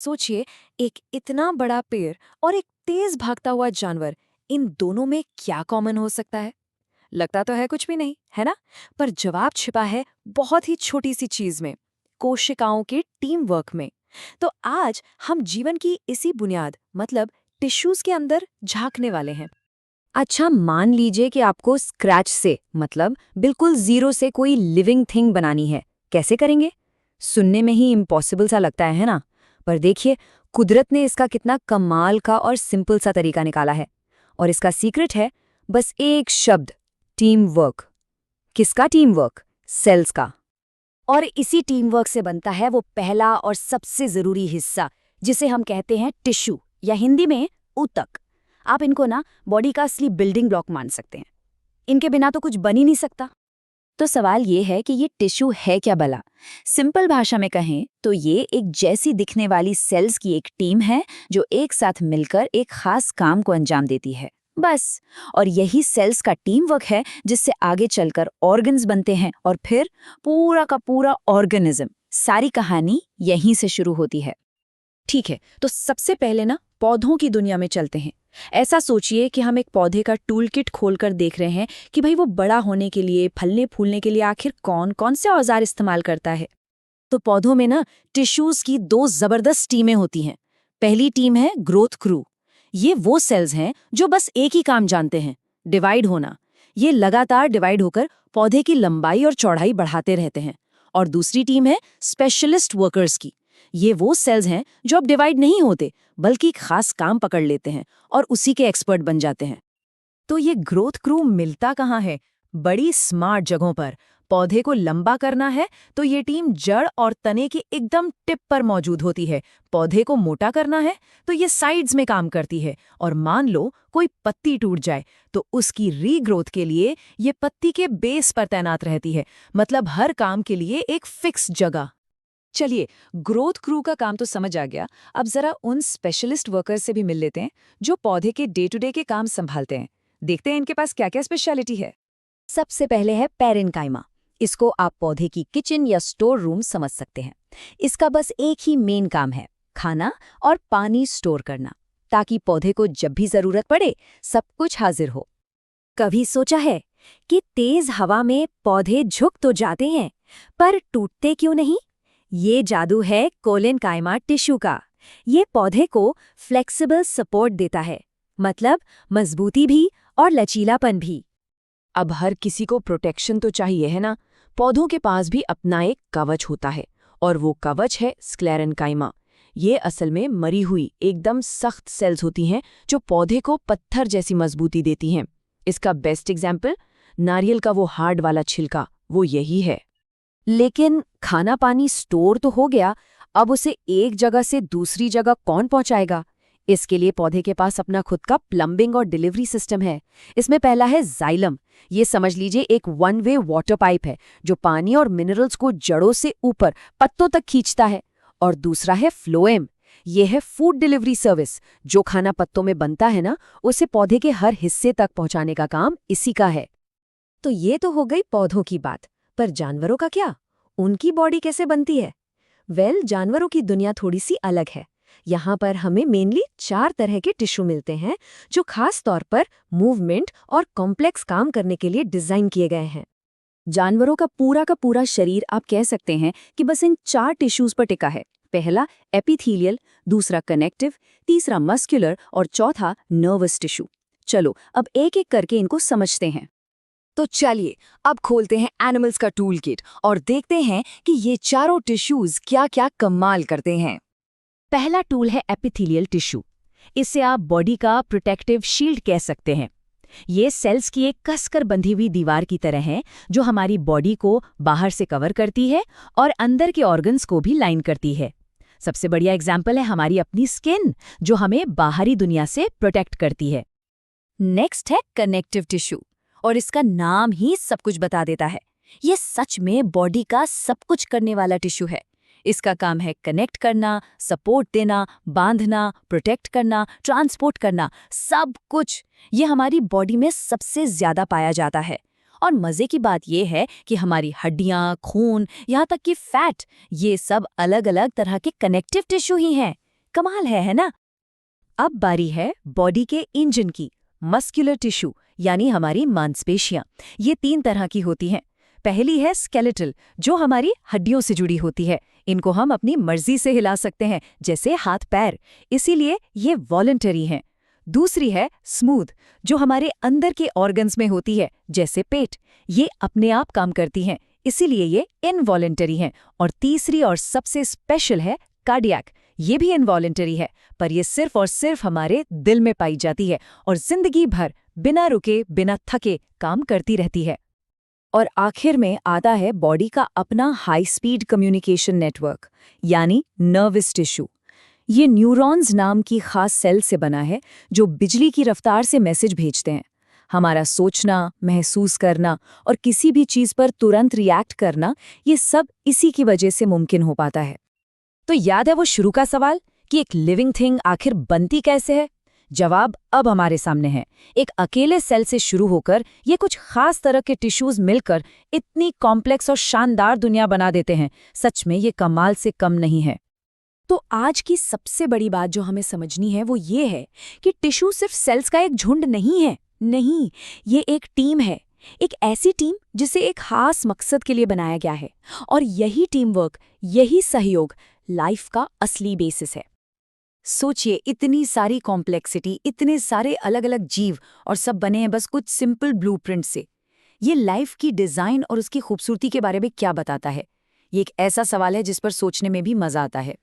सोचिए, एक इतना बड़ा पेड़ और एक तेज भागता हुआ जानवर, इन दोनों में क्या कॉमन हो सकता है? लगता तो है कुछ भी नहीं, है ना? पर जवाब छिपा है बहुत ही छोटी सी चीज में, कोशिकाओं के टीम वर्क में। तो आज हम जीवन की इसी बुनियाद, मतलब टिश्यूज के अंदर झांकने वाले हैं। अच्छा, मान लीजिए कि आपको स्क्रैच से मतलब बिल्कुल जीरो से कोई लिविंग थिंग बनानी है। कैसे करेंगे? सुनने में ही इम्पॉसिबल सा लगता है ना? पर देखिए, कुदरत ने इसका कितना कमाल का और सिंपल सा तरीका निकाला है। और इसका सीक्रेट है बस एक शब्द, टीम वर्क। किसका टीम वर्क? सेल्स का। और इसी टीम वर्क से बनता है वो पहला और सबसे जरूरी हिस्सा, जिसे हम कहते हैं टिश्यू या हिंदी में ऊतक। आप इनको ना बॉडी का असली बिल्डिंग ब्लॉक मान सकते हैं। इनके बिना तो कुछ बन ही नहीं सकता। तो सवाल ये है कि ये टिश्यू है क्या भला? सिंपल भाषा में कहें तो ये एक जैसी दिखने वाली सेल्स की एक टीम है जो एक साथ मिलकर एक खास काम को अंजाम देती है, बस। और यही सेल्स का टीम वर्क है जिससे आगे चलकर ऑर्गन्स बनते हैं और फिर पूरा का पूरा ऑर्गेनिज्म। सारी कहानी यहीं से शुरू होती है। ठीक है, तो सबसे पहले ना पौधों की दुनिया में चलते हैं। ऐसा सोचिए कि हम एक पौधे का टूल किट खोलकर देख रहे हैं कि भाई वो बड़ा होने के लिए, फलने फूलने के लिए आखिर कौन कौन से औजार इस्तेमाल करता है। तो पौधों में ना टिश्यूज की दो जबरदस्त टीमें होती हैं। पहली टीम है ग्रोथ क्रू। ये वो सेल्स हैं जो बस एक ही काम जानते हैं, डिवाइड होना। ये लगातार डिवाइड होकर पौधे की लंबाई और चौड़ाई बढ़ाते रहते हैं। और दूसरी टीम है स्पेशलिस्ट वर्कर्स की। ये वो सेल्स हैं जो अब डिवाइड नहीं होते, बल्कि खास काम पकड़ लेते हैं और उसी के एक्सपर्ट बन जाते हैं। तो ये ग्रोथ क्रू मिलता कहाँ है? बड़ी स्मार्ट जगहों पर। पौधे को लंबा करना है तो ये टीम जड़ और तने की एकदम टिप पर मौजूद होती है। पौधे को मोटा करना है तो ये साइड्स में काम करती है। और मान लो कोई पत्ती टूट जाए तो उसकी रीग्रोथ के लिए ये पत्ती के बेस पर तैनात रहती है। मतलब हर काम के लिए एक फिक्स जगह। चलिए, ग्रोथ क्रू का काम तो समझ आ गया। अब जरा उन स्पेशलिस्ट वर्कर्स से भी मिल लेते हैं जो पौधे के डे टू डे के काम संभालते हैं। देखते हैं इनके पास क्या क्या स्पेशलिटी है। सबसे पहले है पेरेन्काइमा। इसको आप पौधे की किचन या स्टोर रूम समझ सकते हैं। इसका बस एक ही मेन काम है, खाना और पानी स्टोर करना, ताकि पौधे को जब भी जरूरत पड़े सब कुछ हाजिर हो। कभी सोचा है कि तेज हवा में पौधे झुक तो जाते हैं, पर टूटते क्यों नहीं? ये जादू है कोलेनकाइमा टिश्यू का। ये पौधे को फ्लेक्सिबल सपोर्ट देता है, मतलब मजबूती भी और लचीलापन भी। अब हर किसी को प्रोटेक्शन तो चाहिए, है ना? पौधों के पास भी अपना एक कवच होता है, और वो कवच है स्क्लेरेन्काइमा। ये असल में मरी हुई एकदम सख्त सेल्स होती हैं जो पौधे को पत्थर जैसी मजबूती देती हैं। इसका बेस्ट एग्जाम्पल नारियल का वो हार्ड वाला छिलका, वो यही है। लेकिन खाना पानी स्टोर तो हो गया, अब उसे एक जगह से दूसरी जगह कौन पहुंचाएगा? इसके लिए पौधे के पास अपना खुद का प्लम्बिंग और डिलीवरी सिस्टम है। इसमें पहला है जाइलम। ये समझ लीजिए एक वन वे वाटर पाइप है जो पानी और मिनरल्स को जड़ों से ऊपर पत्तों तक खींचता है। और दूसरा है फ्लोएम। ये है फूड डिलीवरी सर्विस। जो खाना पत्तों में बनता है ना, उसे पौधे के हर हिस्से तक पहुंचाने का काम इसी का है। तो ये तो हो गई पौधों की बात, पर जानवरों का क्या? उनकी बॉडी कैसे बनती है? जानवरों की दुनिया थोड़ी सी अलग है। यहाँ पर हमें मेनली 4 तरह के टिश्यू मिलते हैं जो खास तौर पर मूवमेंट और कॉम्प्लेक्स काम करने के लिए डिजाइन किए गए हैं। जानवरों का पूरा शरीर आप कह सकते हैं कि बस इन 4 टिश्यूज पर टिका है। पहला एपिथेलियल, दूसरा कनेक्टिव, तीसरा मस्कुलर और चौथा नर्वस टिश्यू। चलो अब एक एक करके इनको समझते हैं। तो चलिए, अब खोलते हैं एनिमल्स का टूल किट और देखते हैं कि ये चारों टिश्यूज क्या क्या कमाल करते हैं। पहला टूल है एपिथेलियल टिश्यू। इसे आप बॉडी का प्रोटेक्टिव शील्ड कह सकते हैं। ये सेल्स की एक कसकर बंधी हुई दीवार की तरह है जो हमारी बॉडी को बाहर से कवर करती है और अंदर के ऑर्गन्स को भी लाइन करती है। सबसे बढ़िया एग्जाम्पल है हमारी अपनी स्किन, जो हमें बाहरी दुनिया से प्रोटेक्ट करती है। नेक्स्ट है कनेक्टिव टिश्यू, और इसका नाम ही सब कुछ बता देता है। ये सच में बॉडी का सब कुछ करने वाला टिश्यू है। इसका काम है कनेक्ट करना, सपोर्ट देना, बांधना, प्रोटेक्ट करना, ट्रांसपोर्ट करना, सब कुछ। ये हमारी बॉडी में सबसे ज्यादा पाया जाता है। और मजे की बात यह है कि हमारी हड्डियां, खून, यहाँ तक कि फैट, ये सब अलग अलग तरह के कनेक्टिव टिश्यू ही हैं। कमाल है ना? अब बारी है बॉडी के इंजन की, मस्कुलर टिश्यू यानी हमारी मांसपेशियां। ये 3 तरह की होती हैं। पहली है स्केलेटल, जो हमारी हड्डियों से जुड़ी होती है। इनको हम अपनी मर्जी से हिला सकते हैं, जैसे हाथ पैर, इसीलिए ये वॉलंटरी हैं। दूसरी है स्मूथ, जो हमारे अंदर के ऑर्गन्स में होती है, जैसे पेट। ये अपने आप काम करती हैं, इसीलिए ये इनवॉलंटरी हैं। और तीसरी और सबसे स्पेशल है कार्डियक। ये भी इनवॉलंटरी है, पर ये सिर्फ और सिर्फ हमारे दिल में पाई जाती है और जिंदगी भर बिना रुके बिना थके काम करती रहती है। और आखिर में आता है बॉडी का अपना हाई स्पीड कम्युनिकेशन नेटवर्क, यानी नर्वस टिश्यू। ये न्यूरॉन्स नाम की खास सेल से बना है, जो बिजली की रफ्तार से मैसेज भेजते हैं। हमारा सोचना, महसूस करना और किसी भी चीज पर तुरंत रिएक्ट करना, ये सब इसी की वजह से मुमकिन हो पाता है। तो याद है वो शुरू का सवाल कि एक लिविंग थिंग आखिर बनती कैसे है? जवाब अब हमारे सामने है। एक अकेले सेल से शुरू होकर ये कुछ खास तरह के टिश्यूज मिलकर इतनी कॉम्प्लेक्स और शानदार दुनिया बना देते हैं। सच में ये कमाल से कम नहीं है। तो आज की सबसे बड़ी बात जो हमें समझनी है वो ये है कि टिश्यू सिर्फ सेल्स का एक झुंड नहीं है। नहीं, ये एक टीम है। एक ऐसी टीम जिसे एक खास मकसद के लिए बनाया गया है। और यही टीम वर्क, यही सहयोग लाइफ का असली बेसिस है। सोचिए, इतनी सारी कॉम्प्लेक्सिटी, इतने सारे अलग अलग जीव, और सब बने हैं बस कुछ सिंपल ब्लूप्रिंट से। ये लाइफ की डिजाइन और उसकी खूबसूरती के बारे में क्या बताता है? ये एक ऐसा सवाल है जिस पर सोचने में भी मजा आता है।